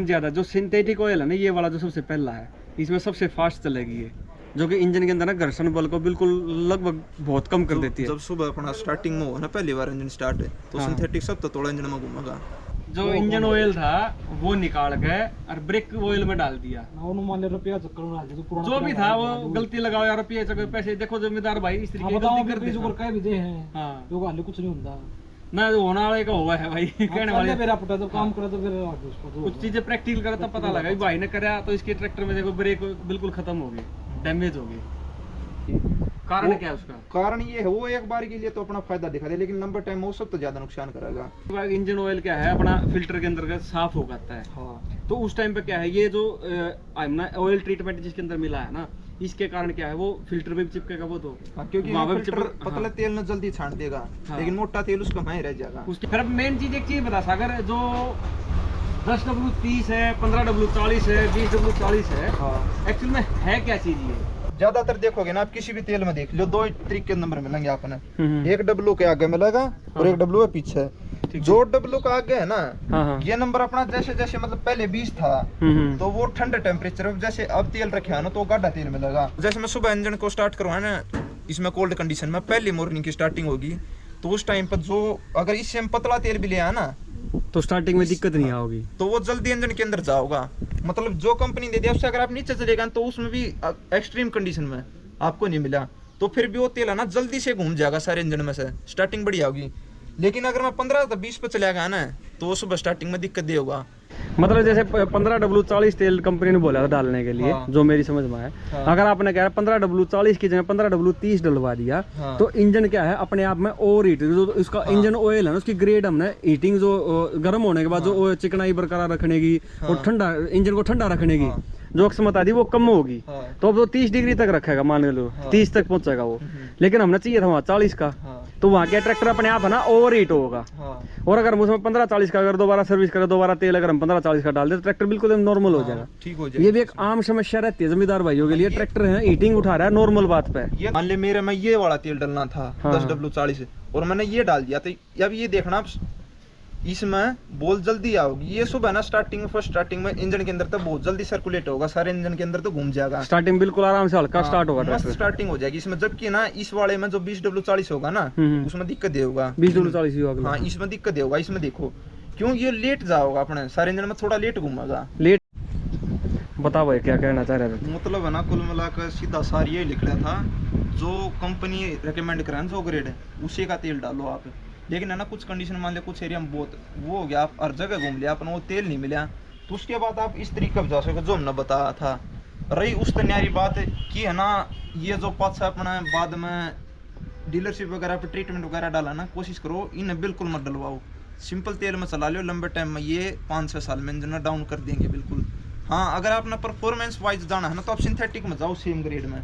कम ज्यादा। जो synthetic oil है ना, ये वाला जो सबसे पहला है, इसमें सबसे फास्ट चलेगी ये, जो कि इंजन के अंदर ना घर्षण बल को बिल्कुल लगभग बहुत कम कर देती है। जब सुबह अपना स्टार्टिंग में हो ना, पहली बार इंजन स्टार्ट है तो हाँ। सिंथेटिक सब तो थोड़ा इंजन में घूमेगा। जो इंजन ऑयल था वो निकाल के और ब्रेक ऑयल में डाल दिया। रुपया जो भी था वो गलती लगाओ यार, रुपये चक्कर पैसे देखो जिम्मेदार भाई, इस तरीके की गलती कर दी। हाँ, कुछ नहीं होता ना होने वाले का हुआ है भाई, कहने वाले मेरा पुटा तो काम करा तो फिर कुछ चीजें प्रैक्टिकल करा तब पता लगा भाई ने कराया तो इसके ट्रैक्टर में देखो ब्रेक बिल्कुल खत्म हो गई, डैमेज हो गई। कारण क्या है उसका? कारण ये है, वो एक बार के लिए तो अपना फायदा दिखा दे, लेकिन लंबे टाइम में वो सब तो ज्यादा नुकसान करेगा। इंजन ऑयल क्या है अपना फिल्टर के अंदर का साफ हो जाता है। हाँ। तो उस टाइम पे क्या है, ये जो ऑयल ट्रीटमेंट जिसके अंदर मिला है ना, इसके कारण क्या है वो फिल्टर पे भी चिपकेगा वो तो। क्योंकि वहाँ पे फिल्टर चिपक- पतला तेल न जल्दी छान देगा, हाँ। लेकिन मोटा तेल उसका वहीं रह जाएगा। उसके फिर अब मेन चीज एक चीज बता सागर, जो 10W30 है, 15W40 है, 20W40 है, एक्चुअल में है क्या चीज ये? ज्यादातर देखोगे ना आप किसी भी तेल में देख लो, दो तरीके के नंबर मिलेंगे आपने, एक डब्लू के आगे मिलेगा और एक डब्लू है पीछे। जो डब्लू का आगे है ना, हाँ। ये नंबर अपना जैसे जैसे मतलब पहले 20 था तो वो ठंडे टेम्परेचर में, जैसे अब तेल रखे है ना तो गाढ़ा तेल मिलेगा। जैसे मैं सुबह इंजन को स्टार्ट करवाया ना, इसमें कोल्ड कंडीशन में पहली मॉर्निंग की स्टार्टिंग होगी, तो उस टाइम पर जो अगर इससे हम पतला तेल भी ले आया ना तो स्टार्टिंग में दिक्कत नहीं आओगी, तो वो जल्दी इंजन के अंदर जाओगा। मतलब जो कंपनी दे दिया उससे अगर आप नीचे चलेगा तो उसमें भी एक्सट्रीम कंडीशन में आपको नहीं मिला, तो फिर भी वो तेल है ना जल्दी से घूम जाएगा सारे इंजन में से, स्टार्टिंग बढ़िया होगी। लेकिन अगर मैं 15 से 20 पे चला गया ना तो सुबह स्टार्टिंग में दिक्कत ये होगा। मतलब जैसे 15W40 तेल कंपनी ने बोला था डालने के लिए, हाँ। जो मेरी समझ में है, हाँ। अगर आपने क्या है 15W40 की जगह 15W30 डलवा दिया, हाँ। तो इंजन क्या है अपने आप में ओवर हीट, जो उसका इंजन ऑयल है ना उसकी ग्रेड हमने हीटिंग जो गर्म होने के बाद जो चिकनाई बरकरार रखने की और ठंडा इंजन को ठंडा रखने की जो क्षमता थी वो कम होगी। तो अब वो 30 डिग्री तक रखेगा, मान लो 30 तक पहुंचेगा वो, लेकिन हमने चाहिए था वहाँ 40 का, तो वहाँ क्या ट्रैक्टर अपने आप है ना ओवर हीट होगा। और अगर उसमें 15-40 का अगर दोबारा सर्विस करे, दोबारा तेल अगर हम 15-40 का डाल दे तो ट्रैक्टर बिल्कुल नॉर्मल हो जाएगा, ठीक हो जाएगा। ये भी एक आम समस्या रहती है जमींदार भाइयों के लिए। ट्रैक्टर है हीटिंग उठा रहा है नॉर्मल बात पे, ये मान ले मेरे में ये वाला तेल डालना था 10W40 और मैंने ये डाल दिया, तो अब ये देखना इसमें बहुत जल्दी आओगी। ये सुबह ना स्टार्टिंग में, फर्स्ट स्टार्टिंग में इंजन के अंदर तो बहुत जल्दी सर्कुलेट होगा, सारे इंजन के अंदर तो घूम जाएगा। स्टार्टिंग बिल्कुल आराम से हल्का स्टार्ट होगा मस्त ट्रैक्टर, स्टार्टिंग हो जाएगी इसमें। जबकि ना इस वाले में जो 20W40 होगा ना उसमें दिक्कत होगा, 20W40 होगा। हाँ इसमें दिक्कत होगा। इसमें देखो क्यों ये लेट जाओगा, अपने सारे इंजन में थोड़ा लेट घूमेगा। लेट बताओ भाई क्या कहना चाह रहे थे? मतलब है ना कुल मिलाकर सीधा सार ये लिख रहा था, जो कंपनी रिकमेंड करा जो ग्रेड है उसी का तेल डालो आप। लेकिन है ना कुछ कंडीशन मान लिया, कुछ एरिया में बहुत वो हो गया, आप हर जगह घूम लिया अपन, वो तेल नहीं मिला, तो उसके बाद आप इस तरीके से जा सको जो हमने बताया था। रही उस तन्यारी बात की है ना, ये जो पाछा अपना बाद में डीलरशिप वगैरह पे ट्रीटमेंट वगैरह डाला ना, कोशिश करो इन्हें बिल्कुल मत डलवाओ, सिंपल तेल में चला लो लंबे टाइम में, ये 5-6 साल में इंजन डाउन कर देंगे बिल्कुल। हाँ अगर आपने परफॉर्मेंस वाइज जाना है ना तो आप सिंथेटिक में जाओ, सेम ग्रेड में,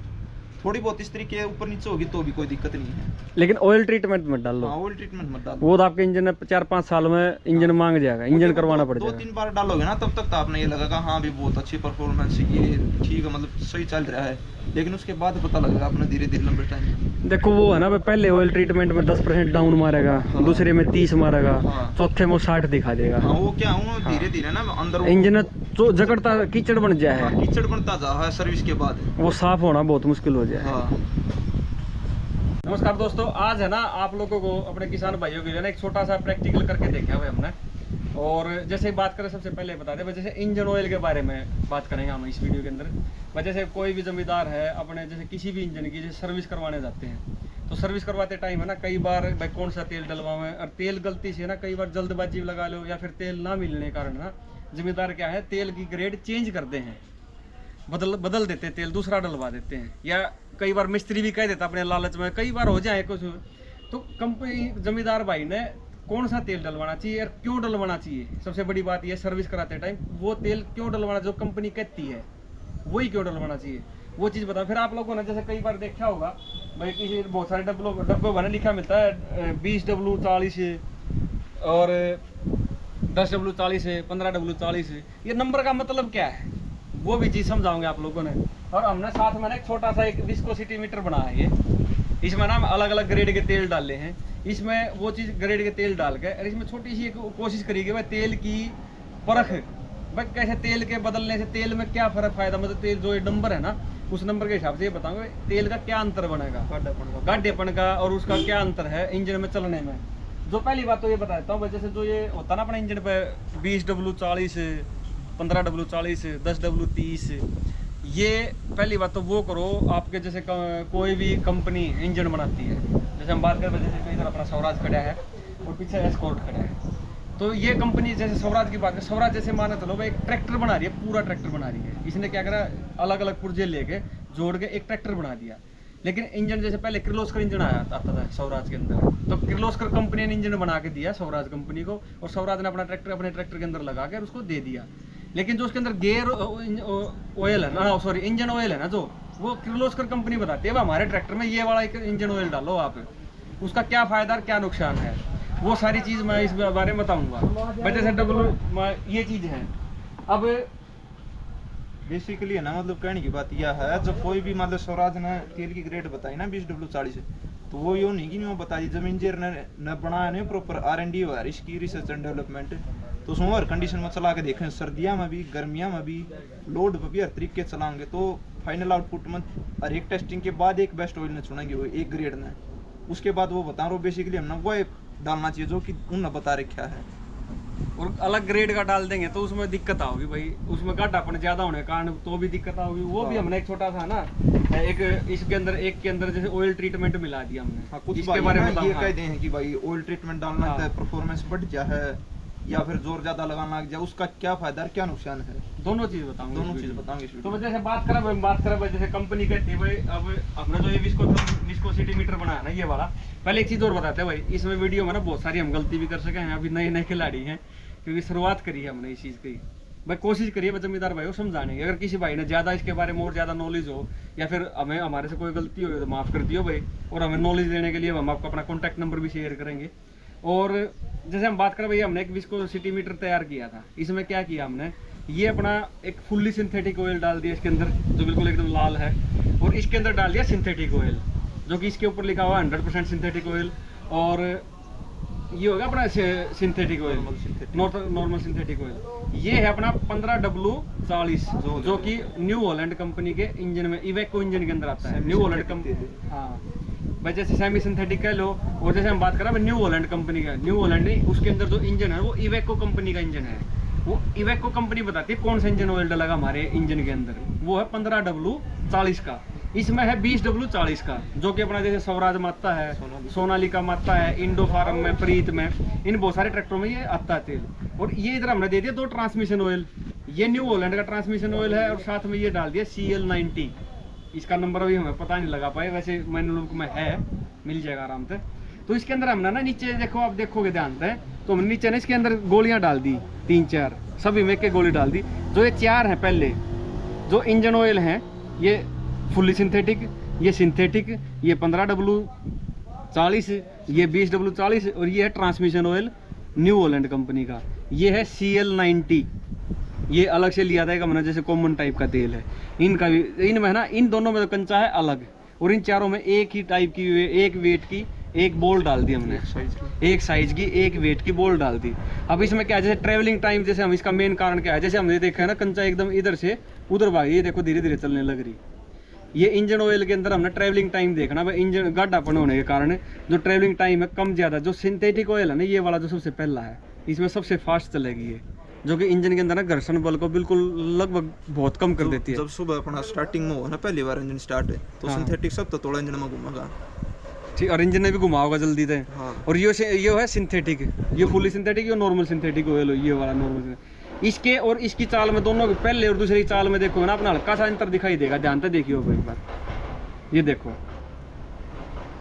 थोड़ी बहुत इस तरीके ऊपर नीचे होगी तो भी कोई दिक्कत नहीं है। लेकिन ऑयल ट्रीटमेंट मत डाल लो। हाँ ऑयल ट्रीटमेंट मत डालो, वो तो आपके इंजन में 4-5 साल में इंजन मांग जाएगा, इंजन करवाना पड़ जाएगा। 2-3 बार डालोगे ना तब तक तो आपने ये लगेगा हाँ भी बहुत अच्छी परफॉर्मेंस ये ठीक है, मतलब सही चल रहा है, लेकिन उसके बाद पता लगेगा अपना धीरे धीरे लंबे टाइम। देखो वो है ना पहले ऑयल ट्रीटमेंट में 10% डाउन मारेगा, दूसरे में 30 मारेगा, चौथे में 60 दिखा देगा। हाँ वो क्या हूँ धीरे धीरे ना अंदर इंजन तो जकड़ता कीचड़ बन जाए, कीचड़ बनता जा है सर्विस के बाद, वो साफ होना बहुत मुश्किल हो जाए। हाँ। नमस्कार दोस्तों, आज है ना आप लोगों को अपने किसान भाइयों के लिए ना एक छोटा सा प्रैक्टिकल करके देखा हुआ हमने। और जैसे बात करें सबसे पहले बता दें, जैसे इंजन ऑयल के बारे में बात करेंगे हम इस वीडियो के अंदर। जैसे कोई भी जमींदार है अपने जैसे किसी भी इंजन की जैसे सर्विस करवाने जाते हैं, तो सर्विस करवाते टाइम है ना कई बार भाई कौन सा तेल डलवाएं, और तेल गलती से ना कई बार जल्दबाजी लगा लो या फिर तेल ना मिलने के कारण ना जमींदार क्या है तेल की ग्रेड चेंज करते हैं, बदल देते हैं, तेल दूसरा डलवा देते हैं, या कई बार मिस्त्री भी कह देता अपने लालच में, कई बार हो जाए कुछ। तो कंपनी जमींदार भाई ने कौन सा तेल डलवाना चाहिए और क्यों डलवाना चाहिए, सबसे बड़ी बात यह सर्विस कराते टाइम वो तेल क्यों डलवाना, जो कंपनी कहती है वही क्यों डलवाना चाहिए, वो चीज़ बताओ। फिर आप लोगों ने जैसे कई बार देखा होगा भाई किसी बहुत सारे डब्बों में लिखा मिलता है 20W40 और 10W40 है, 15W40 है, ये नंबर का मतलब क्या है वो भी चीज़ समझाऊंगे आप लोगों ने। और हमने साथ में ना एक छोटा सा एक विस्कोसिटी मीटर बनाया है, ये इसमें ना अलग अलग ग्रेड के तेल डाले हैं, इसमें वो चीज़ ग्रेड के तेल डाल के, और इसमें छोटी सी एक कोशिश करी कि भाई तेल की परख भाई कैसे तेल के बदलने से तेल में क्या फर्क फायदा, मतलब तेल जो ये नंबर है ना उस नंबर के हिसाब से ये बताऊंगा तेल का क्या अंतर बनेगा, गाढ़ेपन का, और उसका क्या अंतर है इंजन में चलने में। जो पहली बात तो ये बताता हूँ, जैसे जो ये होता ना अपना इंजन पे 20W40, 15W40, 10W30, ये पहली बात तो वो करो आपके जैसे कोई भी कंपनी इंजन बनाती है, जैसे हम बात करें जैसे इधर अपना स्वराज खड़ा है और पीछे एस्कॉर्ट खड़ा है, तो ये कंपनी जैसे स्वराज की बात करें, स्वराज जैसे माने चलो भाई एक ट्रैक्टर बना रही है, पूरा ट्रैक्टर बना रही है, इसने क्या करा अलग अलग पुर्जे लेके जोड़ के एक ट्रैक्टर बना दिया। लेकिन इंजन जैसे पहले किर्लोस्कर इंजन आता था स्वराज के अंदर, तो किर्लोस्कर कंपनी ने इंजन बना के दिया स्वराज कंपनी को, और स्वराज ने अपना ट्रैक्टर अपने ट्रैक्टर के अंदर लगा के उसको दे दिया। लेकिन जो उसके अंदर गेयर ऑयल है ना, सॉरी इंजन ऑयल है ना, जो वो किर्लोस्कर कंपनी बताती है हमारे ट्रैक्टर में ये वाला एक इंजन ऑयल डालो आप, उसका क्या फायदा और क्या नुकसान है, वो सारी चीज़ मैं इस बारे में बताऊंगा। जैसे ये चीज़ है। अब बेसिकली है ना, मतलब कहने की बात यह है, जब कोई भी मतलब स्वराज ने तेल की ग्रेड बताई ना 20W40, तो वो यूँ नहीं कि मैं बता दी, जब इंजीनियर ने बनाया नहीं प्रॉपर R&D हुआ इसकी रिसर्च एंड डेवलपमेंट, तो उसमें हर कंडीशन में चला के देखें, सर्दियाँ में भी गर्मियाँ में भी लोड पर भी हर तरीके से चलाएंगे, तो फाइनल आउटपुट में हर एक टेस्टिंग के बाद एक बेस्ट ऑयल ने चुनेंगे वो एक ग्रेड ने, उसके बाद वो बता रहा हूँ बेसिकली हमने वो डालना चाहिए जो कि उन्होंने बता रखा है। और अलग ग्रेड का डाल देंगे तो उसमें दिक्कत आओगी भाई, उसमें घाटापन ज्यादा होने के कारण तो भी दिक्कत आओगी। वो भी हमने एक छोटा सा ना एक इसके अंदर एक के अंदर जैसे ऑयल ट्रीटमेंट मिला दिया हमने। हाँ, कुछ इसके बारे में ये कहते हैं कि भाई ऑयल ट्रीटमेंट डालना है परफॉर्मेंस बढ़ जाए या फिर जोर ज्यादा लगाना लग जाए, उसका क्या फायदा और क्या नुकसान है, दोनों चीज बताऊंगा। दोनों चीज बताऊंगे। तो जैसे बात करें जैसे कंपनी कहती है भाई, अब हमने जो ये विस्कोसिटी मीटर बनाया ना ये वाला, पहले एक चीज और बताते हैं भाई, इसमें वीडियो में ना बहुत सारी हम गलती भी कर सके हैं, अभी नए नए खिलाड़ी हैं क्योंकि शुरुआत करी है हमने इस चीज़ की। भाई कोशिश करिए जमींदार भाई को समझाने की, अगर किसी भाई ने ज़्यादा इसके बारे में और ज़्यादा नॉलेज हो या फिर हमें हमारे से कोई गलती हो तो माफ़ कर दियो भाई, और हमें नॉलेज देने के लिए हम आपको अपना कॉन्टैक्ट नंबर भी शेयर करेंगे। और जैसे हम बात करें भाई, हमने एक विस्कोसिटी मीटर तैयार किया था, इसमें क्या किया हमने, ये अपना एक फुल्ली सिंथेटिक ऑयल डाल दिया इसके अंदर जो बिल्कुल एकदम लाल है, और इसके अंदर डाल दिया सिंथेटिक ऑयल जो कि इसके ऊपर लिखा हुआ 100% सिंथेटिक ऑयल, और ये होगा अपना synthetic oil, normal synthetic oil. ये है अपना 15W40 जो कि न्यू हॉलैंड कंपनी के इंजन में, इवेको इंजन के अंदर आता है। न्यू हॉलैंड कंपनी, हाँ भाई जैसे सेमी सिंथेटिक कह लो, और जैसे हम बात कर रहे हैं न्यू हॉलैंड कंपनी का, न्यू हॉलैंड नहीं, उसके अंदर जो इंजन है वो इवेको कंपनी का इंजन है। वो इवेको कंपनी बताती है कौन सा इंजन ऑयल डलेगा हमारे इंजन के अंदर, वो है 15W40 का। इसमें है 20W40 का जो कि अपना जैसे स्वराज में आता है, सोनालिका में आता है, इंडो फार्म में, प्रीत में, इन बहुत सारे ट्रैक्टरों में ये आता है तेल। और ये इधर हमने दे दिया 2 ट्रांसमिशन ऑयल, ये न्यू हॉलैंड का ट्रांसमिशन ऑयल है, और साथ में ये डाल दिया CL90। इसका नंबर अभी हमें पता नहीं लगा पाए, वैसे मैनुअल में है, मिल जाएगा आराम से। तो इसके अंदर हमने ना नीचे देखो, आप देखोगे ध्यान से, तो हमने नीचे ना इसके अंदर गोलियां डाल दी 3-4, सभी में एक गोली डाल दी। जो ये 4 हैं पहले जो इंजन ऑयल हैं, ये फुल्ली सिंथेटिक, ये सिंथेटिक, ये 15W40, ये 20W40, और ये है transmission oil new Holland company का, ये है CL90। ये अलग से लिया था एक हमने, जैसे कॉमन टाइप का तेल है इनका भी, इनमें है ना, इन दोनों में तो कंचा है अलग, और इन चारों में एक ही टाइप की, एक वेट की एक बॉल डाल दी हमने, एक साइज की एक वेट की बॉल डाल दी। अब इसमें क्या है, जैसे ट्रेवलिंग टाइम, जैसे हम इसका मेन कारण क्या है, जैसे हमने देखा है ना कंचा एकदम इधर से उधर भागी, ये देखो धीरे धीरे चलने लग रही, ये इंजन ऑयल के अंदर हमने ट्रैवलिंग टाइम देखना भाई, इंजन गाढ़ापन होने के कारण जो ट्रैवलिंग टाइम है कम ज़्यादा, जो सिंथेटिक ऑयल है ना ये वाला जो सबसे पहला है, इसमें सबसे फास्ट चलेगी ये, जो कि इंजन के अंदर ना घर्षण बल को बिल्कुल लगभग बहुत कम कर देती है। जब सुबह अपना स्टार्टिंग में हो ना, पहली बार इंजन स्टार्ट है तो सिंथेटिक सब तो थोड़ा इंजन में घूमेगा, ठीक, और इंजन ने भी घुमा होगा जल्दी से। हाँ। और ये है सिंथेटिक, ये फुली सिंथेटिक, ये नॉर्मल सिंथेटिक ऑयल हो, ये वाला नॉर्मल। इसके और इसकी चाल में, दोनों के पहले और दूसरी चाल में देखो ना, अपना हल्का सा अंतर दिखाई देगा, ध्यान से देखियो एक बार, ये देखो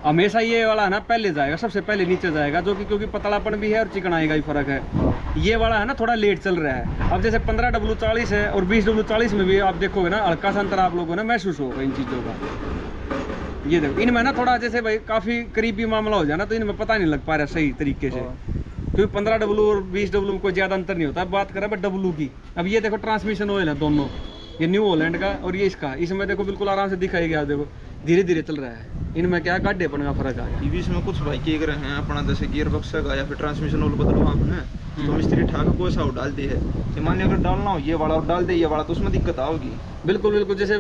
हमेशा ये वाला है ना पहले जाएगा, सबसे पहले नीचे जाएगा, जो कि क्योंकि पतलापन भी है और चिकनाई का ही फर्क है। ये वाला है ना थोड़ा लेट चल रहा है। अब जैसे 15W40 है और 20W40 में भी आप देखोगे ना हल्का सा अंतर आप लोगों ने महसूस होगा इन चीज़ों का। ये देखो इनमें ना थोड़ा जैसे भाई काफ़ी करीबी मामला हो जाए ना, तो इनमें पता नहीं लग पा रहा सही तरीके से, क्योंकि 15W और 20W में कोई ज़्यादा अंतर नहीं होता। अब बात करें बट W की, अब ये देखो ट्रांसमिशन ऑयल है दोनों, ये न्यू हॉलैंड का और ये इसका, इसमें देखो बिल्कुल आराम से दिखाई गया, देखो धीरे धीरे चल रहा है। इनमें क्या गड्ढेपन का फर्क आ गया? ये भी इसमें कुछ भाई के रहे हैं अपना, जैसे गियर बक्स का या फिर ट्रांसमिशन ऑयल बदलवा हमने, तो मिस्त्री ठाक कोई सा डाल दी है। ये मान लिया अगर डालना हो ये वाला और डाल दे ये वाला, तो उसमें दिक्कत आओगी। बिल्कुल बिल्कुल, जैसे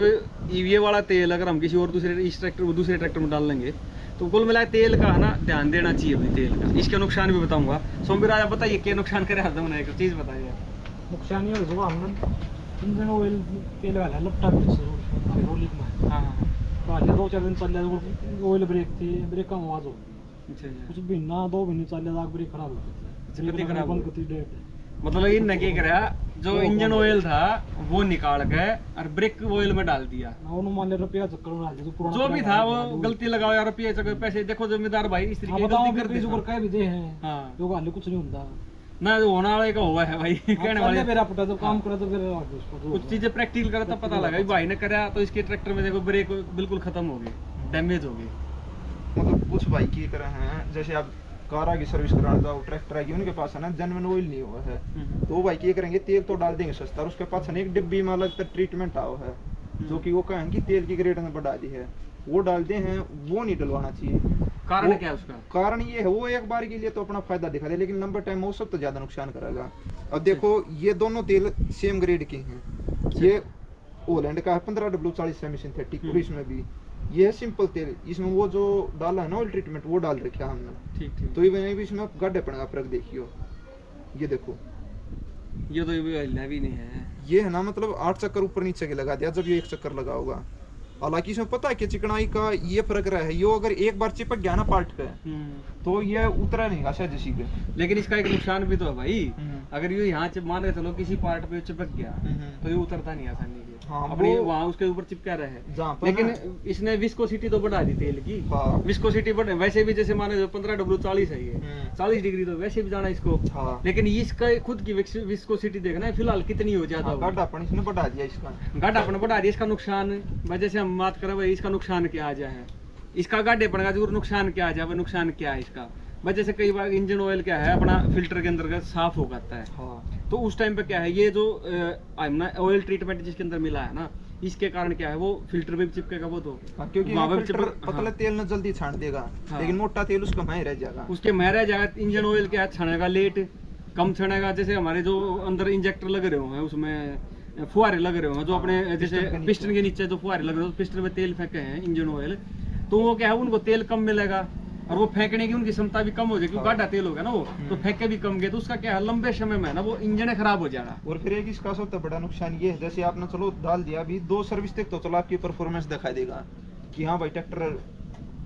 ये वाला तेल अगर हम किसी और दूसरे ट्रैक्टर में डाल लेंगे तो कुल मिला तेल का है ना ध्यान देना चाहिए भाई तेल का। इसके नुकसान भी बताऊंगा। सोमवीर आज बताइए क्या नुकसान करे हरदम ना, एक चीज बताइए। नुकसान ये होगा हमने इंजन ऑयल तेल वाला लपटा भी से रोलिंग में। हाँ हाँ, पहले 2-4 दिन चल जाए ऑयल ब्रेक थी, ब्रेक का आवाज हो अच्छा अच्छा। कुछ महीना 2 महीने चल जाए ब्रेक खराब हो गति गई, खराब हो बंद गई। करती डेट। मतलब इनने क्या कराया, जो इंजन ऑयल था वो निकाल के और ब्रेक ऑयल में डाल दिया। उन्होंने मान लिया रुपया चक्कर में डाल दिया, जो पुराना जो भी तेल था वाला वो गलती लगाओ यार, रुपये चक्कर पैसे देखो जिम्मेदार भाई इस तरीके की बताओ गलती फिर करते शुगर थे। कह भी दे हैं हाँ जो गाले कुछ नहीं होता। ना जो होना वाले का हुआ है भाई, कहने वाले मेरा पुटा तो काम करे तो फिर आगे उसको कुछ चीजें प्रैक्टिकल करा तब पता लगा भाई ने करा तो इसके ट्रैक्टर में देखो ब्रेक बिल्कुल खत्म हो गई, डैमेज हो गई। मतलब कुछ भाई की तरह हैं, जैसे आप कार की सर्विस कराने जाओ, ट्रैक्टर आएगी उनके पास है ना जेन्युइन ऑयल नहीं हुआ है, तो वो भाई क्या करेंगे तेल तो डाल देंगे सस्ता, और उसके पास है ना एक डिब्बी में अलग ट्रीटमेंट आओ है जो कि वो कहेंगे तेल की ग्रेड ने बढ़ा दी है, वो डालते हैं, वो नहीं डलवाना चाहिए। कारण क्या है उसका? कारण ये है वो एक बार के लिए तो अपना फायदा दिखा दे, लेकिन लंबे टाइम में वो सब तो ज्यादा नुकसान करेगा। अब देखो ये दोनों तेल सेम ग्रेड के हैं, ये ओलैंड का है 15W40 सेमी सिंथेटिक, और इसमें भी ये है सिंपल तेल, इसमें वो जो डाला है ना ऑयल ट्रीटमेंट वो डाल रखा है हमने। ठीक ठीक। तो ये भी इसमें गड्ढे पड़ेगा फर्क देखियो, ये देखो ये तो ये हिलना भी नहीं है। ये है ना मतलब 8 चक्कर ऊपर नीचे के लगा दिया, जब ये 1 चक्कर लगा होगा। हालांकि इसमें पता है कि चिकनाई का ये फर्क रहा है, यो अगर एक बार चिपक गया ना पार्ट पे तो ये उतरा नहीं गा शायद इसी पे। लेकिन इसका एक नुकसान भी तो है भाई, अगर ये यहाँ मान के चलो किसी पार्ट पे चिपक गया तो ये उतरता नहीं आसानी से। हाँ, अपनी वो- वहाँ उसके ऊपर चिपका रहा है, जहाँ पर लेकिन ना- इसने विस्कोसिटी तो बढ़ा दी तेल की। हाँ। विस्कोसिटी बढ़े वैसे भी, जैसे माने 15W40 है ये 40 डिग्री तो वैसे भी जाना इसको। हाँ। लेकिन इसका खुद की विस्कोसिटी देखना है फिलहाल कितनी हो ज्यादा होगी। गड्ढापन इसने बढ़ा दिया इसका। गाढ़ापन बढ़ा दिया। इसका नुकसान भाई जैसे हम बात करें भाई इसका नुकसान क्या आ जाए, इसका गाढ़ेपन का जरूर नुकसान क्या आ जाए, नुकसान क्या है इसका भाई, जैसे कई बार इंजन ऑयल क्या है अपना फिल्टर के अंदर का साफ हो जाता है। हाँ। तो उस टाइम पे क्या है ये जो ऑयल ट्रीटमेंट जिसके अंदर मिला है ना, इसके कारण क्या है वो फिल्टर पे भी चिपकेगा वो तो हाँ, क्योंकि वहाँ ये पे फिल्टर चिपक- पतला हाँ। तेल ना जल्दी छान देगा, हाँ। लेकिन मोटा तेल उसका वहीं रह जाएगा। उसके में रह जाएगा। इंजन ऑयल क्या है छनेगा लेट, कम छनेगा। जैसे हमारे जो अंदर इंजेक्टर लग रहे हो हैं उसमें फुहारे लग रहे हो जो अपने जैसे पिस्टन के नीचे जो फुहारे लग रहे हो, पिस्टन में तेल फेंके हैं इंजन ऑयल, तो वो क्या है उनको तेल कम मिलेगा और वो फेंकने की उनकी क्षमता भी कम हो जाएगी, गाढ़ा तेल होगा ना वो, तो फेंके भी कम गए तो उसका क्या है लंबे समय में ना वो इंजन खराब हो जाएगा। और फिर एक इसका सबसे बड़ा नुकसान ये है, जैसे आपने चलो डाल दिया अभी 2 सर्विस तक तो चलो आपकी परफॉर्मेंस दिखा देगा कि हाँ भाई ट्रैक्टर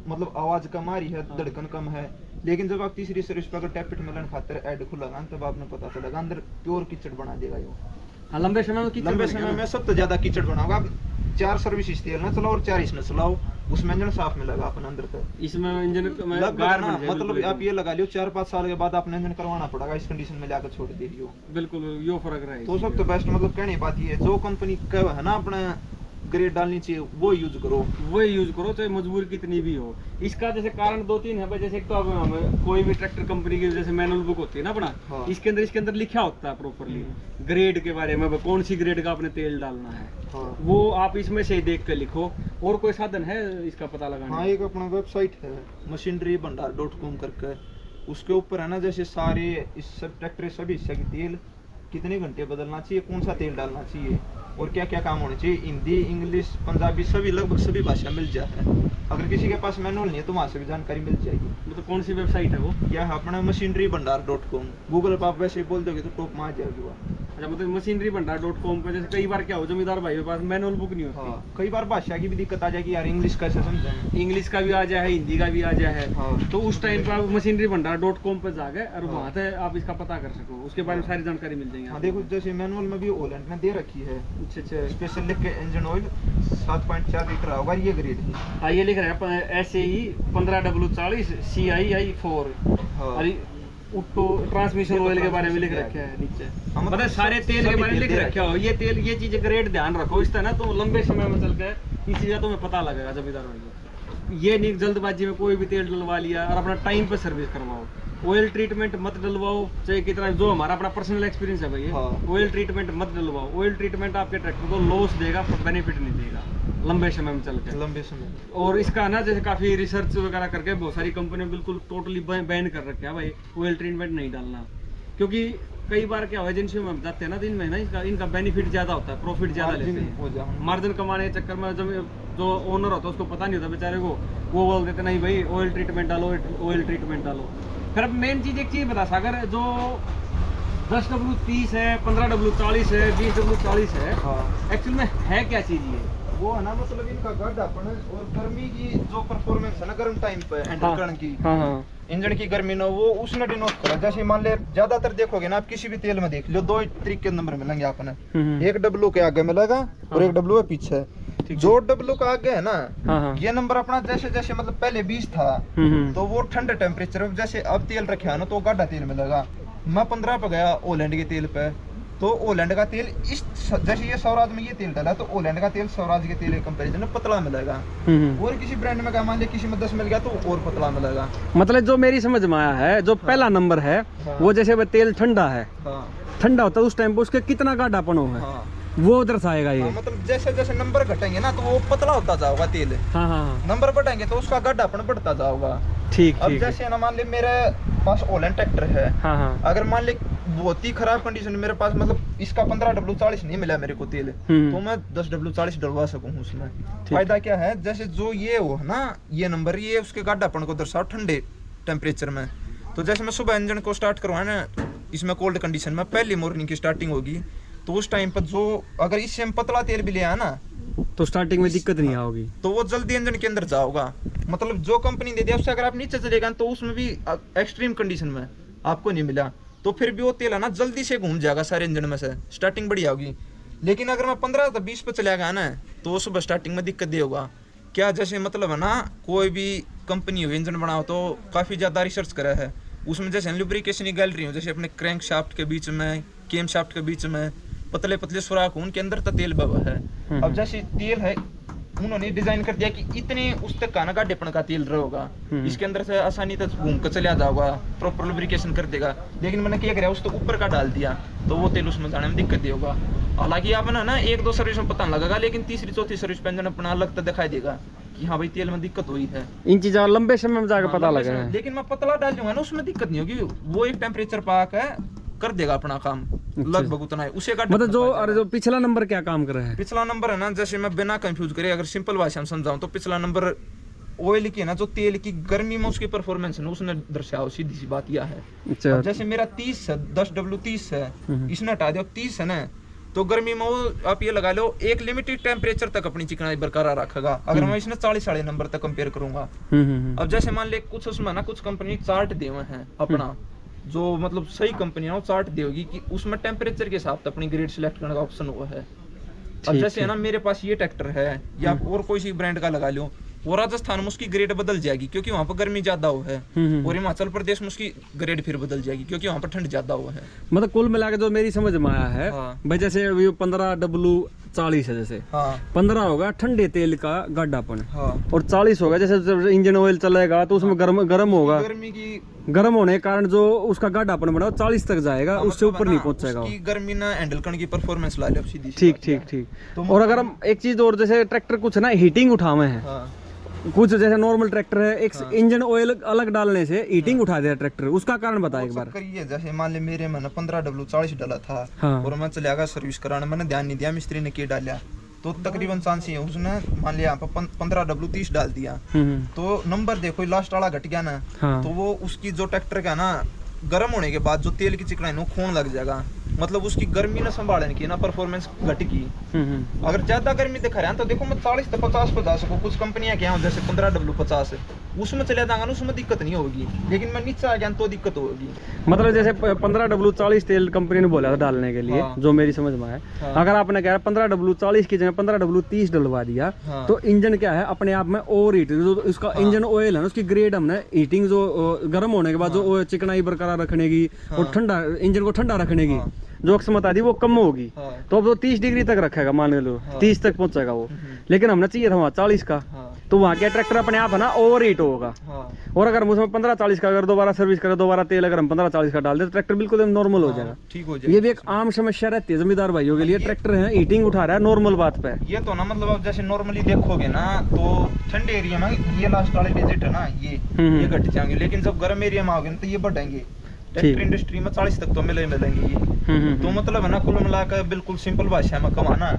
मतलब आवाज कम आ रही है, धड़कन कम है, लेकिन जब आप तीसरी सर्विस पर अगर टैपिट मिलन खातर ऐड खुलेगा तब आपने पता चलेगा अंदर प्योर कीचड़ बना देगा ये। हाँ, लंबे समय में कीचड़ लंबे बनेगा समय ना। में सबसे ज्यादा कीचड़ बनाओगा। आप 4 सर्विस इस तेल ना चलाओ और 4 इसमें चलाओ, उसमें इंजन साफ मिलेगा अपन अंदर तक इसमें इंजन में लगभग गार ना, बन जाए, मतलब बिल्कुल आप ये लगा लियो 4-5 साल के बाद आपने इंजन करवाना पड़ेगा इस कंडीशन में लाकर छोड़ दे लियो। बिल्कुल यो फर्क रहा है। तो सबसे बेस्ट मतलब कहने की बात ये है, जो कंपनी का है ना अपने ग्रेड डालनी चाहिए वो यूज करो। वही यूज करो चाहे मजबूरी कितनी भी हो। इसका जैसे कारण 2-3 है भाई, जैसे एक तो अब हमें कोई भी ट्रैक्टर कंपनी की जैसे मैनुअल बुक होती है ना अपना, हाँ। इसके अंदर लिखा होता है प्रॉपरली ग्रेड के बारे में, कौन सी ग्रेड का आपने तेल डालना है, हाँ। वो आप इसमें से ही देख कर लिखो। और कोई साधन है इसका पता लगाने हाँ, एक अपना वेबसाइट है machineryBhandar.com करके, उसके ऊपर है ना जैसे सारे इस सब ट्रैक्टर सभी हिस्से के तेल कितने घंटे बदलना चाहिए, कौन सा तेल डालना चाहिए और क्या क्या काम होने चाहिए, हिंदी इंग्लिश पंजाबी सभी लगभग सभी भाषा मिल जाए। अगर किसी के पास मैनुअल नहीं है तो वहाँ से भी जानकारी मिल जाएगी। मतलब कौन सी वेबसाइट है वो? यह है अपना machineryBhandar.com, गूगल पर आप वैसे ही बोल दोगे तो टॉप में आ जाएगी वो। अच्छा, मतलब मशीनरीभंडार.com पे जैसे कई बार क्या हो जमींदार भाई के पास मैनुअल बुक नहीं होती। हाँ, कई बार भाषा की भी दिक्कत आ जाएगी यार, इंग्लिश कैसे समझें, इंग्लिश का भी आ जाए हिंदी का भी आ जाए, हाँ। तो उस टाइम पे आप मशीनरीभंडार.com पे जाके और हाँ। वहाँ से आप इसका पता कर सको, उसके बारे में सारी जानकारी मिल जाएगी हाँ आपको। देखो जैसे मैनुअल में भी ओलैंड में दे रखी है अच्छा अच्छा। स्पेशल लिख के इंजन ऑयल 7.4 लिख रहा होगा, ये ग्रेड है। हाँ, ये लिख रहा है SAE 15W40 CI4 हाँ। और उट्टो ट्रांसमिशन ये तो ऑयल के बारे में लिख ट्रांसमिशन रखा है नीचे। हाँ, मतलब मतलब सारे तेल के सभी बारे में तेल लिख दे रखा हो, ये तेल ये चीज ग्रेड ध्यान रखो इस तरह, तो लंबे समय में चल के इस चीज का तुम्हें पता लगेगा जमींदार भाई। ये नहीं जल्दबाजी में कोई भी तेल डलवा लिया और अपना टाइम पे सर्विस करवाओ, ऑयल ट्रीटमेंट मत डलवाओ, चाहे कितना, जो हमारा अपना पर्सनल एक्सपीरियंस है भाई, हाँ। ऑयल ट्रीटमेंट मत डलवाओ। ऑयल ट्रीटमेंट आपके ट्रैक्टर को लॉस देगा, बेनिफिट नहीं देगा लंबे समय में चल के। लंबे समय और इसका ना जैसे काफी रिसर्च वगैरह करके बहुत सारी कंपनी बिल्कुल टोटली बैन कर रखे है भाई, ऑयल ट्रीटमेंट नहीं डालना। क्योंकि कई बार क्या हुआ, एजेंसियों में हम जाते हैं ना, दिन में ना इनका बेनिफिट ज्यादा होता है, प्रॉफिट ज्यादा लेते हैं, मार्जिन कमाने के चक्कर में। जब जो ओनर होता है उसको पता नहीं होता बेचारे को, वो बोल देते नहीं भाई ऑयल ट्रीटमेंट डालो, ऑयल ट्रीटमेंट डालो। फिर अब मेन चीज एक चीज बता सागर, जो 10W30 है, 15W40 है, 20W40 है, एक्चुअल में है क्या चीज ये? वो है ना, मतलब इनका गाढ़ापन और गर्मी की जो परफॉर्मेंस है ना, गर्म टाइम पे हैंडल करने की, इंजन की गर्मी ना, वो उसने डिनोट करा। जैसे मान ले ज्यादातर देखोगे ना आप, किसी भी तेल में देख लो, दो तरीके के नंबर मिलेंगे आपने, एक डब्लू के आगे मिलेगा और एक डब्लू है पीछे। जो डब्लू का आगे है ना, ये नंबर अपना जैसे जैसे मतलब पहले 20 था, तो वो ठंडे टेम्परेचर, जैसे अब तेल रखे है ना तो गाढ़ा तेल मिलेगा। मैं 15 पे गया ओलैंड के तेल पे, तो ओलैंड का तेल इस, जैसे ये स्वराज में ये तेल डाला, तो ओलैंड का तेल स्वराज के तेल के कंपैरिजन में पतला मिलेगा। और किसी ब्रांड में क्या मान लिया, किसी में 10 मिल गया तो और पतला मिलेगा। मतलब जो मेरी समझ में आया है, जो पहला नंबर है वो जैसे वो तेल ठंडा है, ठंडा होता है उस टाइम पे उसके कितना गाढ़ापन होगा वो दर्शाएगा ये। मतलब जैसे जैसे नंबर घटेंगे ना तो वो पतला होता जाएगा तेल। नंबर बढ़ेंगे तो उसका गाढ़ापन बढ़ता जाएगा। ठीक। अब जैसे ना मान ले मेरे पास ओलैंड ट्रैक्टर है, अगर मान ले बहुत ही खराब कंडीशन में मेरे पास, मतलब इसका 15W40 नहीं मिला मेरे को तेल, तो मैं 10W40 डलवा सकूं उसमें। फायदा क्या है, जैसे जो ये हो ना, ये नंबर, ये उसके गाढ़ापन को दर्शाओ ठंडे टेम्परेचर में। तो जैसे मैं सुबह इंजन को स्टार्ट करवाया ना, इसमें कोल्ड कंडीशन में पहली मॉर्निंग की स्टार्टिंग होगी, तो उस टाइम पर जो अगर इससे हम पतला तेल भी ले आया ना, तो स्टार्टिंग में दिक्कत नहीं आओगी, तो वो जल्दी इंजन के अंदर जाओगा। मतलब जो कंपनी दे दिया उससे अगर आप नीचे चलेगा तो उसमें भी एक्सट्रीम कंडीशन में आपको नहीं मिला, तो फिर भी वो तेल है ना जल्दी से घूम जाएगा सारे इंजन में से, स्टार्टिंग बढ़िया होगी। लेकिन अगर मैं 15 से 20 पे चला गया ना, तो सुबह स्टार्टिंग में दिक्कत ये होगा क्या, जैसे मतलब है ना, कोई भी कंपनी हो इंजन बनाओ तो काफ़ी ज़्यादा रिसर्च करा है उसमें, जैसे लुब्रिकेशन की गैलरी हो, जैसे अपने क्रैंक शाफ्ट के बीच में, केम शाफ्ट के बीच में पतले पतले सुराख, उनके अंदर तो तेल बवा है। अब जैसे तेल है, उन्होंने डिजाइन कर दिया कि इतने उस तक का ना गाढ़ेपन का तेल रहेगा, इसके अंदर से आसानी तक घूम कर चला जाओगा, प्रॉपर लुब्रिकेशन कर देगा। लेकिन मैंने क्या किया, उसको ऊपर का डाल दिया, तो वो तेल उसमें जाने में दिक्कत होगा। हालांकि आप ना 1-2 सर्विस में पता नहीं लगेगा, लेकिन तीसरी चौथी सर्विस पे इंजन अपना अलग तक दिखाई देगा कि हाँ भाई तेल में दिक्कत हुई है। इन चीजों लंबे समय में जाकर पता लगा है। लेकिन मैं पतला डाल दूंगा ना, उसमें दिक्कत नहीं होगी, वो एक टेम्परेचर पाक है, कर देगा अपना काम लगभग उतना है उसे का। मतलब जो पिछला नंबर क्या काम कर रहा है? पिछला नंबर है ना, जैसे मैं बिना कंफ्यूज करे अगर सिंपल भाषा में समझाऊं तो पिछला नंबर ऑयल की है ना, जो तेल की गर्मी में उसकी परफॉर्मेंस है ना, उसने दर्शाओ, सीधी सी बात यह है। अच्छा। जैसे मेरा 30 है, 10W30 है, इसने हटा दिया 30 है ना, तो गर्मी में वो आप ये लगा लो एक लिमिटेड टेम्परेचर तक अपनी चिकनाई बरकरार रखेगा। अगर मैं इसने 40 साढ़े नंबर तक कंपेयर करूंगा। अब जैसे मान ले कुछ उसमें ना कुछ कंपनी चार्ट दे हुए हैं अपना, जो मतलब सही कंपनी है वो चार्ट देगी कि उसमें टेम्परेचर के हिसाब से अपनी ग्रेड सिलेक्ट करने का ऑप्शन हुआ है। अब जैसे है ना मेरे पास ये ट्रैक्टर है, या और कोई सी ब्रांड का लगा लो, वो राजस्थान में उसकी ग्रेड बदल जाएगी क्योंकि वहाँ पर गर्मी ज्यादा हो है, और हिमाचल प्रदेश में उसकी ग्रेड फिर बदल जाएगी क्योंकि वहाँ पर ठंड ज्यादा हुआ है। मतलब कुल मिला के जो मेरी समझ में आया है भाई, जैसे 15W40 है, जैसे 15 होगा ठंडे तेल का गाढ़ापन, और 40 होगा जैसे जब इंजन ऑयल चलेगा तो उसमें गर्म होगा, गर्मी की गर्म होने के कारण जो उसका गाढ़ापन बना 40 तक जाएगा, उससे ऊपर नहीं पहुंचेगा। उसकी गर्मी ना हैंडल करने की परफॉर्मेंस ला ले सीधी। ठीक। और अगर हम एक चीज और, जैसे ट्रैक्टर कुछ ना हीटिंग उठावे हैं, कुछ जैसे नॉर्मल ट्रैक्टर है, एक इंजन ऑयल अलग डालने से हीटिंग उठा दिया ट्रैक्टर, उसका कारण बता एक बार। करिए जैसे मान ले मेरे में 15W40 डाला था, और मैं चला गया सर्विस कराने, मैंने ध्यान नहीं दिया मिस्त्री ने क्या डाला, तो तकरीबन चांस है उसने मान लिया 15W30 डाल दिया, तो नंबर देखो लास्ट वाला घट गया ना, तो वो उसकी जो ट्रैक्टर का ना गर्म होने के बाद जो तेल की चिकनाई वो खून लग जाएगा, मतलब उसकी गर्मी ना संभालने की ना परफॉर्मेंस घट की। अगर ज्यादा गर्मी दिखा रहे हैं तो देखो मैं 40 से 50 पे जा सकूं, कुछ कंपनियां क्या हो जैसे 15W50 उसमें चले जाऊंगा ना, उसमें दिक्कत नहीं होगी, लेकिन मैं नीचे आ गया तो दिक्कत होगी। मतलब जैसे 15W40 तेल कंपनी ने बोला था डालने के लिए, जो मेरी समझ में है, अगर आपने क्या 15W40 की जगह 15W30 डलवा दिया, तो इंजन क्या है अपने आप में ओवर हीट, जो उसका इंजन ऑयल है ना, उसकी ग्रेड हमने हीटिंग जो गर्म होने के बाद जो चिकनाई बरकरार रखने की और ठंडा इंजन को ठंडा रखने की जो क्षमता थी वो कम होगी, तो अब वो 30 डिग्री तक रखेगा, मान लो 30 तक पहुंचेगा वो, लेकिन हमने चाहिए था वहाँ 40 का, तो वहाँ क्या ट्रैक्टर अपने आप है ना ओवर हीट होगा। हाँ और अगर हम उसमें 15-40 का अगर दोबारा सर्विस करें, दोबारा तेल अगर हम 15-40 का डाल दे तो ट्रैक्टर बिल्कुल नॉर्मल हो जाएगा। ठीक हो जाएगा। ये भी एक आम समस्या रहती है जमींदार भाइयों के लिए। ट्रैक्टर है हीटिंग उठा रहा है नॉर्मल बात पे। ये तो ना मतलब आप जैसे नॉर्मली देखोगे ना तो ठंडे एरिया में ये लास्ट वाले डिजिट है ना ये घट जाएंगे, लेकिन जब गर्म एरिया में आओगे ना तो ये बढ़ेंगे। ट्रैक्टर इंडस्ट्री में 40 तक तो मिलेंगे ये। तो मतलब है ना कुल मिलाकर बिल्कुल सिंपल भाषा में कमाना,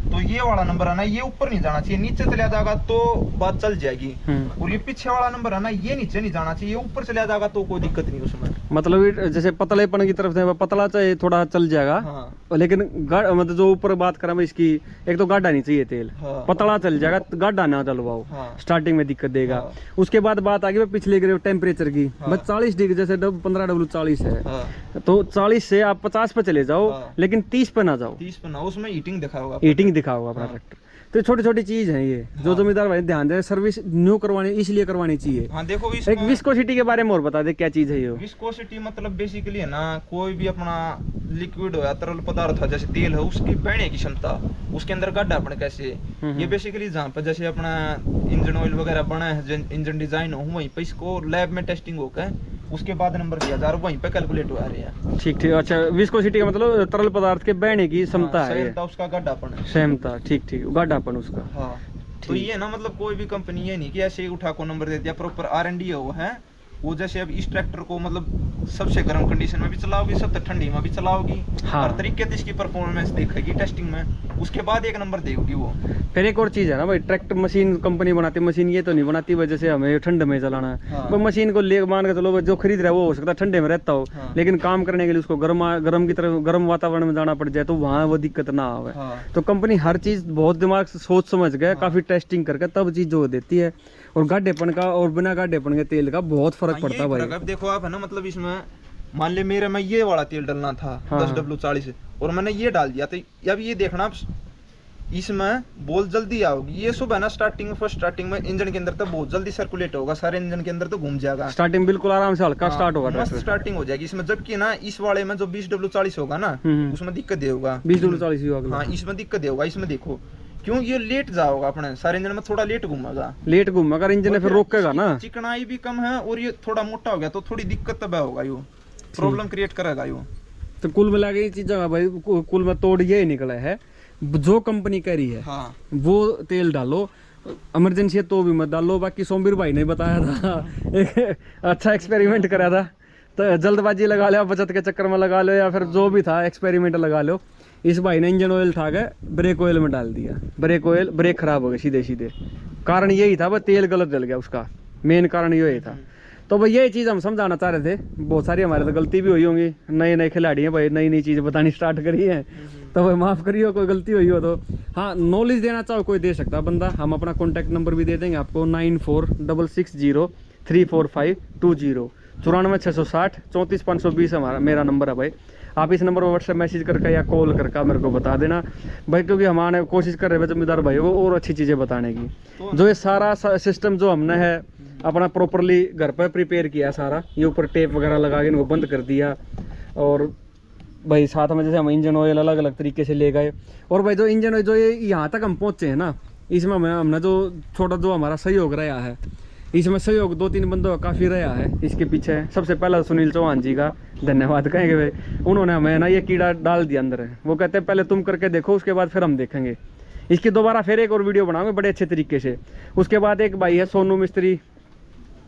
तो ये वाला नंबर है ना ये ऊपर नहीं जाना चाहिए, नीचे चला जाएगा तो बात चल जाएगी। और ये पीछे वाला नंबर है ना ये नीचे नहीं जाना चाहिए, ऊपर चला जाएगा तो कोई दिक्कत नहीं उसमें। मतलब ये जैसे पतलेपन की तरफ से पतला चाहिए थोड़ा चल जाएगा। हाँ। लेकिन मतलब जो ऊपर बात करें इसकी, एक तो गाढ़ा नहीं चाहिए तेल। हाँ। पतला चल जाएगा, गाढ़ा ना डलवाओ। हाँ। स्टार्टिंग में दिक्कत देगा। हाँ। उसके बाद बात आ गई पिछले टेम्परेचर की। हाँ। बस 40 डिग्री, जैसे 15W40 है। हाँ। तो 40 से आप 50 पे चले जाओ। हाँ। लेकिन 30 पे ना जाओ। 30 पे ना, उसमें हीटिंग दिखा होगा। हीटिंग दिखा होगा अपना हाँ। ट्रैक्टर। तो छोटी छोटी चीज है ये जो जमींदार भाई ध्यान दे। सर्विस न्यू करवानी इसलिए करवानी चाहिए। हाँ देखो एक विस्कोसिटी के बारे में और बता दे क्या चीज है ये। विस्कोसिटी मतलब बेसिकली है ना कोई भी अपना लिक्विड हो या तरल पदार्थ है जैसे तेल है उसकी बहने की क्षमता, उसके अंदर गड्ढापन कैसे, ये बेसिकली जहाँ पर जैसे अपना इंजन ऑयल वगैरह बना है, इंजन डिजाइन हो वहीं पे इसको लैब में टेस्टिंग होकर उसके बाद नंबर दिया जा रहा है, वहीं पे कैलकुलेट हो रहे हैं। ठीक ठीक। अच्छा विस्कोसिटी का मतलब तरल पदार्थ के बहने की क्षमता है। सहनता उसका गड्ढापन है। सहमता, ठीक ठीक, गड्ढापन उसका। हाँ तो ये ना मतलब कोई भी कंपनी ये नहीं कि ऐसे ही उठा को नंबर दे दिया, प्रॉपर R&D वो है। वो जैसे अब इस ट्रैक्टर को मतलब सबसे गर्म कंडीशन में भी चलाओगी, सबसे ठंडी में भी चलाओगी। हाँ। हर तरीके से इसकी परफॉर्मेंस देखेगी टेस्टिंग में, उसके बाद एक नंबर देगी वो। फिर एक और चीज है ना भाई, ट्रैक्टर मशीन कंपनी बनाती है, मशीन ये तो नहीं बनाती भाई जैसे हमें ठंड में चलाना है। हाँ। वो मशीन को ले मान के चलो जो खरीद रहा है वो हो सकता है ठंडे में रहता हो। हाँ। लेकिन काम करने के लिए उसको गर्म की तरफ गर्म वातावरण में जाना पड़ जाए तो वहाँ वो दिक्कत ना आवे। हाँ। तो कंपनी हर चीज बहुत दिमाग से सोच समझ गए, काफी टेस्टिंग करके तब चीज जो देती है। और गाढ़ेपन का और बिना गाढ़ेपन के तेल का बहुत फर्क पड़ता है भाई। अब देखो आप है ना मतलब इसमें मान ले मेरे में ये वाला तेल डालना था। हाँ। 10W40 और मैंने ये डाल दिया, तो अब ये देखना आप इसमें बहुत जल्दी आओगी। ये सुबह ना स्टार्टिंग में फर्स्ट स्टार्टिंग में इंजन के अंदर तो बहुत जल्दी सर्कुलेट होगा, सारे इंजन के अंदर तो घूम जाएगा। स्टार्टिंग बिल्कुल आराम से हल्का स्टार्ट होगा मस्त स्टार्टिंग हो जाएगी इसमें। जबकि ना इस वाले में जो 20W40 होगा ना उसमें दिक्कत दे होगा। 20W40 होगा। हाँ इसमें दिक्कत दे होगा। इसमें देखो क्यों ये लेट जाओगा, अपने सारे इंजन में थोड़ा लेट घूमेगा। लेट घूम अगर इंजन फिर रोकेगा ना। चिकनाई भी कम है और ये थोड़ा मोटा हो गया तो थोड़ी दिक्कत तब होगा, यो प्रॉब्लम क्रिएट करेगा यो। तो कुल मिला के ये चीज़ भाई कुल में तोड़ ये निकला है जो कंपनी कह रही है। हाँ। वो तेल डालो, इमरजेंसी है तो भी मत डालो। बाकी सोमवीर भाई ने बताया था एक अच्छा एक्सपेरिमेंट करा था, तो जल्दबाजी लगा लो, बचत के चक्कर में लगा लो, या फिर जो भी था एक्सपेरिमेंट लगा लो। इस भाई ने इंजन ऑयल उठा के ब्रेक ऑयल में डाल दिया। ब्रेक खराब हो गए सीधे सीधे। कारण यही था भाई, तेल गलत जल गया, उसका मेन कारण यही था। तो भाई यही चीज़ हम समझाना चाह रहे थे। बहुत सारी हमारे तो गलती भी हुई होंगी, नए नए खिलाड़ी हैं भाई, नई नई चीज़ बतानी स्टार्ट करी है, तो भाई माफ़ करिए कोई गलती हुई हो तो। हाँ नॉलेज देना चाहो कोई दे सकता बंदा, हम अपना कॉन्टैक्ट नंबर भी दे देंगे आपको 9466034520 94 660 34 520 हमारा मेरा नंबर है भाई। आप इस नंबर पर व्हाट्सएप मैसेज करके या कॉल करके मेरे को बता देना भाई, क्योंकि हमारे कोशिश कर रहे हैं जमींदार भाई को और अच्छी चीज़ें बताने की। जो ये सारा सिस्टम जो हमने है अपना प्रॉपरली घर पर प्रिपेयर किया सारा, ये ऊपर टेप वगैरह लगा के इनको बंद कर दिया। और भाई साथ में जैसे हम इंजन ऑयल अलग अलग तरीके से ले गए। और भाई जो इंजन ऑयल जो ये यहाँ तक हम पहुँचे हैं ना, इसमें हमने जो छोटा जो हमारा सहयोग रहा है, इसमें सहयोग 2-3 बंदों का काफ़ी रहा है इसके पीछे। सबसे पहला सुनील चौहान जी का धन्यवाद कहेंगे भाई, उन्होंने हमें ना ये कीड़ा डाल दिया अंदर है। वो कहते हैं पहले तुम करके देखो, उसके बाद फिर हम देखेंगे। इसकी दोबारा फिर एक और वीडियो बनाऊंगे बड़े अच्छे तरीके से। उसके बाद एक भाई है सोनू मिस्त्री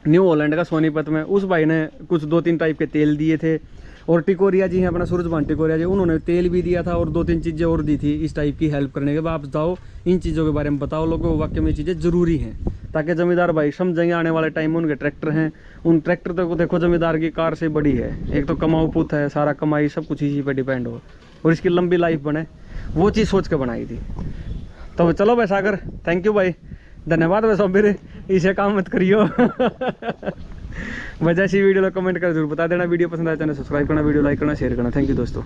न्यू हॉलैंड का सोनीपत में, उस भाई ने कुछ 2-3 टाइप के तेल दिए थे। और टिकोरिया जी हैं अपना सूरजभान टिकोरिया जी, उन्होंने तेल भी दिया था और 2-3 चीज़ें और दी थी इस टाइप की हेल्प करने के बाद। आप जाओ इन चीज़ों के बारे में बताओ लोगों को, वाकई में ये चीज़ें ज़रूरी हैं ताकि जमींदार भाई समझेंगे आने वाले टाइम में। उनके ट्रैक्टर हैं, उन ट्रैक्टर तो देखो जमींदार की कार से बड़ी है। एक तो कमाऊ पुत है, सारा कमाई सब कुछ इसी पे डिपेंड हो और इसकी लंबी लाइफ बने, वो चीज़ सोच के बनाई थी। तो चलो भाई सागर, थैंक यू भाई, धन्यवाद भाई सोमवीर, इसे काम मत करियो। वजह से वीडियो कमेंट कर जरूर बता देना। वीडियो पसंद आया चैनल सब्सक्राइब करना, वीडियो लाइक करना, शेयर करना। थैंक यू दोस्तों।